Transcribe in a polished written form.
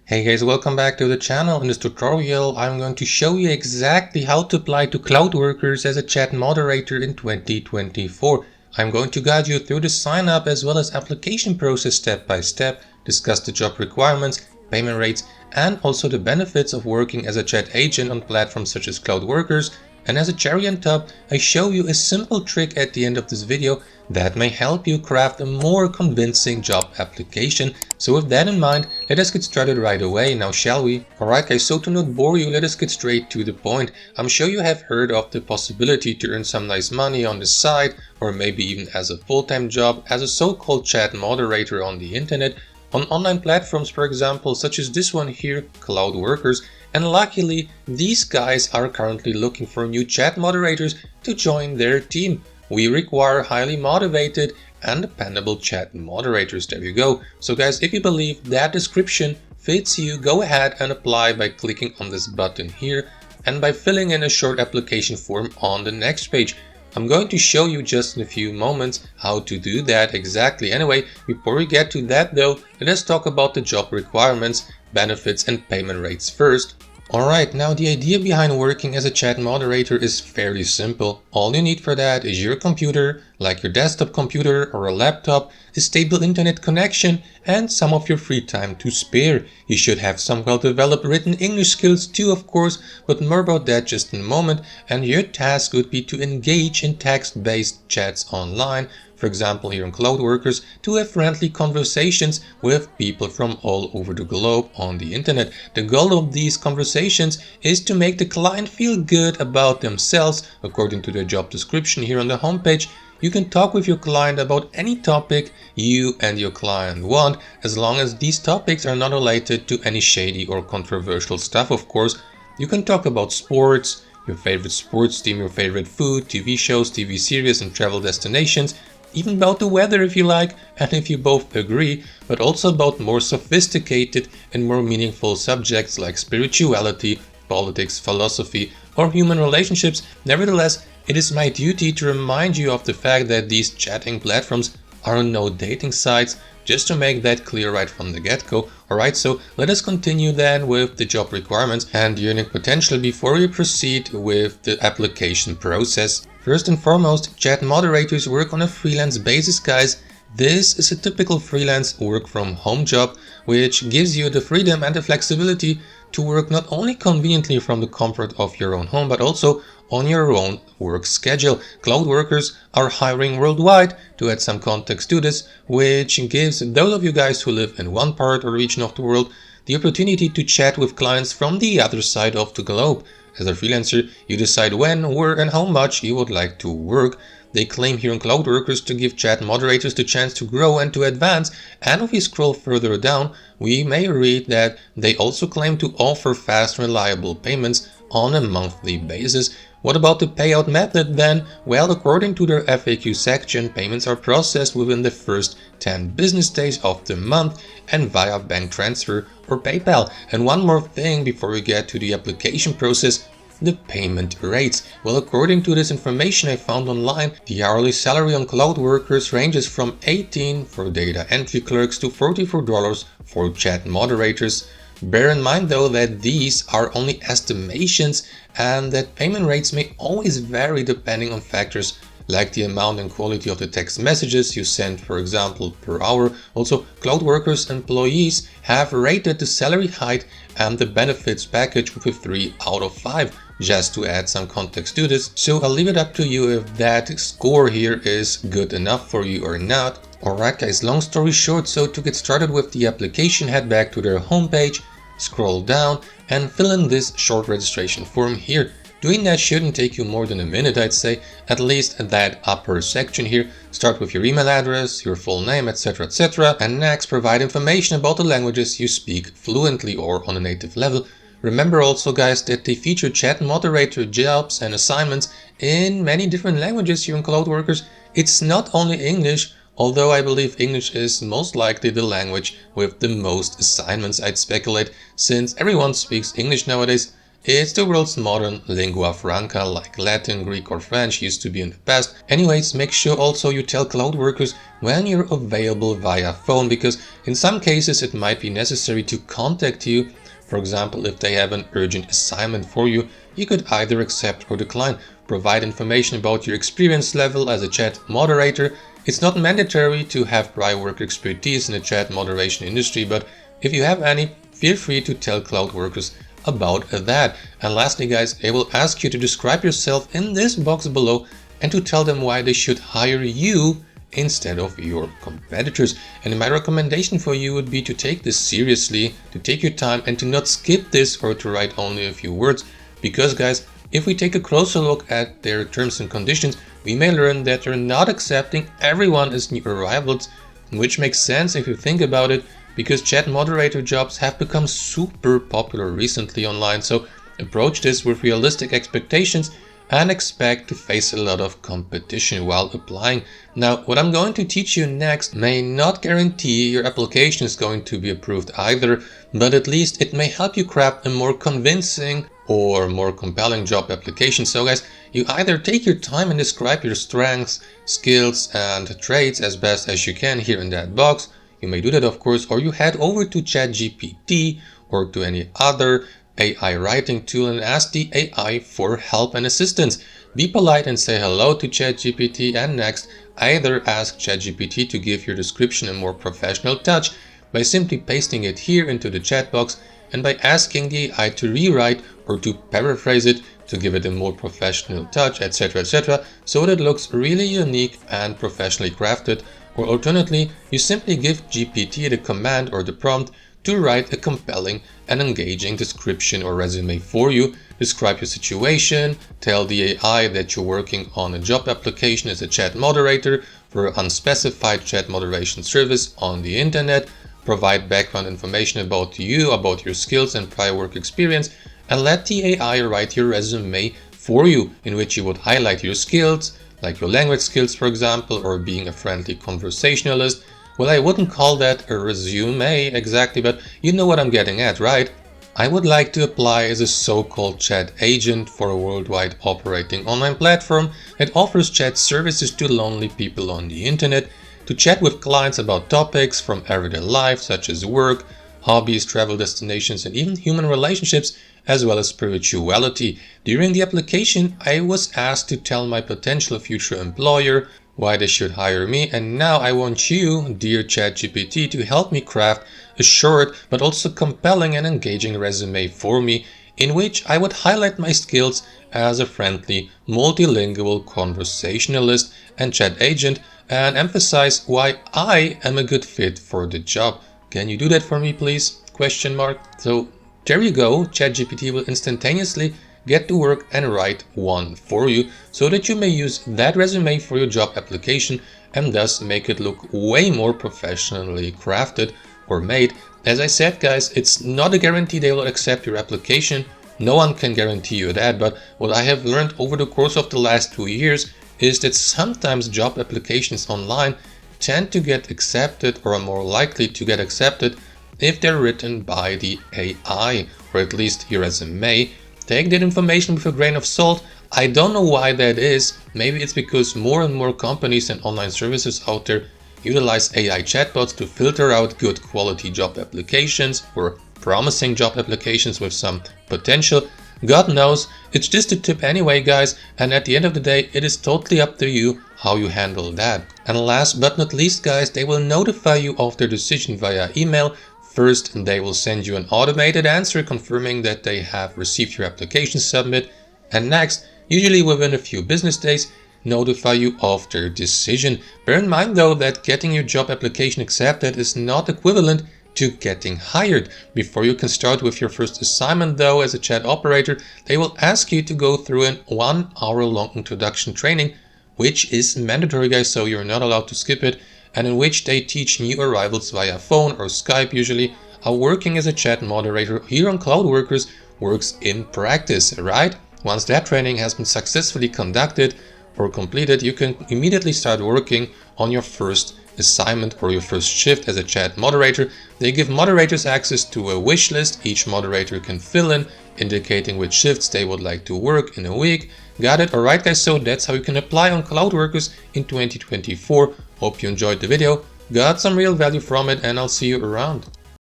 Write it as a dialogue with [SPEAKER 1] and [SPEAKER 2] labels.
[SPEAKER 1] Hey guys, welcome back to the channel. In this tutorial I'm going to show you exactly how to apply to Cloudworkers as a chat moderator in 2024. I'm going to guide you through the sign up as well as application process step by step, discuss the job requirements, payment rates, and also the benefits of working as a chat agent on platforms such as Cloudworkers. And as a cherry on top, I show you a simple trick at the end of this video that may help you craft a more convincing job application. So with that in mind, let us get started right away, now shall we? Alright guys, so to not bore you, let us get straight to the point. I'm sure you have heard of the possibility to earn some nice money on the side, or maybe even as a full-time job as a so-called chat moderator on the internet, on online platforms, for example, such as this one here, Cloudworkers. And luckily, these guys are currently looking for new chat moderators to join their team. We require highly motivated and dependable chat moderators. There you go. So guys, if you believe that description fits you, go ahead and apply by clicking on this button here and by filling in a short application form on the next page. I'm going to show you just in a few moments how to do that exactly. Anyway, before we get to that though, let us talk about the job requirements, benefits and payment rates first. Alright, now the idea behind working as a chat moderator is fairly simple. All you need for that is your computer, like your desktop computer or a laptop, a stable internet connection, and some of your free time to spare. You should have some well-developed written English skills too, of course, but more about that just in a moment. And your task would be to engage in text-based chats online, for example here on Cloudworkers, to have friendly conversations with people from all over the globe on the internet. The goal of these conversations is to make the client feel good about themselves. According to the job description here on the homepage, you can talk with your client about any topic you and your client want, as long as these topics are not related to any shady or controversial stuff, of course. You can talk about sports, your favorite sports team, your favorite food, TV shows, TV series and travel destinations, even about the weather if you like, and if you both agree, but also about more sophisticated and more meaningful subjects like spirituality, politics, philosophy, or human relationships. Nevertheless, it is my duty to remind you of the fact that these chatting platforms are no dating sites, just to make that clear right from the get-go. Alright, so let us continue then with the job requirements and the earning potential before we proceed with the application process. First and foremost, chat moderators work on a freelance basis, guys. This is a typical freelance work from home job, which gives you the freedom and the flexibility to work not only conveniently from the comfort of your own home, but also on your own work schedule. Cloudworkers are hiring worldwide. To add some context to this, which gives those of you guys who live in one part or region of the world the opportunity to chat with clients from the other side of the globe. As a freelancer, you decide when, where and how much you would like to work. They claim here on Cloudworkers to give chat moderators the chance to grow and to advance, and if we scroll further down, we may read that they also claim to offer fast and reliable payments on a monthly basis. What about the payout method then? Well, according to their FAQ section, payments are processed within the first 10 business days of the month and via bank transfer or PayPal. And one more thing before we get to the application process, the payment rates. Well, according to this information I found online, the hourly salary on Cloudworkers ranges from $18 for data entry clerks to $44 for chat moderators. Bear in mind though that these are only estimations and that payment rates may always vary depending on factors like the amount and quality of the text messages you send, for example, per hour. Also, Cloudworkers employees have rated the salary hike and the benefits package with a 3 out of 5, just to add some context to this. So I'll leave it up to you if that score here is good enough for you or not. Alright guys, long story short, so to get started with the application, head back to their homepage, scroll down and fill in this short registration form here. Doing that shouldn't take you more than a minute, I'd say, at least at that upper section here. Start with your email address, your full name, etc, etc, and next provide information about the languages you speak fluently or on a native level. Remember also guys that they feature chat moderator jobs and assignments in many different languages here in Cloudworkers. It's not only English, although I believe English is most likely the language with the most assignments, I'd speculate, since everyone speaks English nowadays. It's the world's modern lingua franca, like Latin, Greek or French used to be in the past. Anyways, make sure also you tell Cloudworkers when you're available via phone, because in some cases it might be necessary to contact you. For example, if they have an urgent assignment for you, you could either accept or decline. Provide information about your experience level as a chat moderator. It's not mandatory to have prior work expertise in the chat moderation industry, but if you have any, feel free to tell Cloudworkers about that. And lastly guys, I will ask you to describe yourself in this box below and to tell them why they should hire you instead of your competitors. And my recommendation for you would be to take this seriously, to take your time and to not skip this or to write only a few words. Because guys, if we take a closer look at their terms and conditions, we may learn that they're not accepting everyone as new arrivals, which makes sense if you think about it, because chat moderator jobs have become super popular recently online. So approach this with realistic expectations and expect to face a lot of competition while applying. Now, what I'm going to teach you next may not guarantee your application is going to be approved either, but at least it may help you craft a more convincing or more compelling job application. So guys, you either take your time and describe your strengths, skills and traits as best as you can here in that box. You may do that of course, or you head over to ChatGPT or to any other AI writing tool and ask the AI for help and assistance. Be polite and say hello to ChatGPT, and next either ask ChatGPT to give your description a more professional touch by simply pasting it here into the chat box, and by asking the AI to rewrite or to paraphrase it to give it a more professional touch, etc., so that it looks really unique and professionally crafted. Or alternately, you simply give GPT the command or the prompt to write a compelling and engaging description or resume for you. Describe your situation, tell the AI that you're working on a job application as a chat moderator for an unspecified chat moderation service on the internet, provide background information about you, about your skills and prior work experience, and let the AI write your resume for you, in which you would highlight your skills, like your language skills for example, or being a friendly conversationalist. Well, I wouldn't call that a resume exactly, but you know what I'm getting at, right? I would like to apply as a so-called chat agent for a worldwide operating online platform that offers chat services to lonely people on the internet, to chat with clients about topics from everyday life such as work, hobbies, travel destinations, and even human relationships, as well as spirituality. During the application, I was asked to tell my potential future employer why they should hire me, and now I want you, dear ChatGPT, to help me craft a short but also compelling and engaging resume for me, in which I would highlight my skills as a friendly, multilingual conversationalist and chat agent, and emphasize why I am a good fit for the job. Can you do that for me, please? Question mark. So there you go, ChatGPT will instantaneously get to work and write one for you, so that you may use that resume for your job application and thus make it look way more professionally crafted or made. As I said guys, it's not a guarantee they will accept your application. No one can guarantee you that, but what I have learned over the course of the last 2 years is that sometimes job applications online tend to get accepted, or are more likely to get accepted, if they're written by the AI, or at least your resume. Take that information with a grain of salt. I don't know why that is. Maybe it's because more and more companies and online services out there utilize AI chatbots to filter out good quality job applications or promising job applications with some potential. God knows, it's just a tip anyway guys, and at the end of the day it is totally up to you how you handle that. And last but not least guys, they will notify you of their decision via email. First, they will send you an automated answer confirming that they have received your application submit, and next, usually within a few business days, notify you of their decision. Bear in mind though that getting your job application accepted is not equivalent to getting hired. Before you can start with your first assignment though as a chat operator, they will ask you to go through an 1 hour long introduction training, which is mandatory guys, so you're not allowed to skip it, and in which they teach new arrivals via phone or Skype usually how working as a chat moderator here on Cloudworkers works in practice, right? Once that training has been successfully conducted or completed, you can immediately start working on your first assignment or your first shift as a chat moderator. They give moderators access to a wish list each moderator can fill in, indicating which shifts they would like to work in a week. Got it? Alright guys, so that's how you can apply on Cloudworkers in 2024. Hope you enjoyed the video, got some real value from it, and I'll see you around.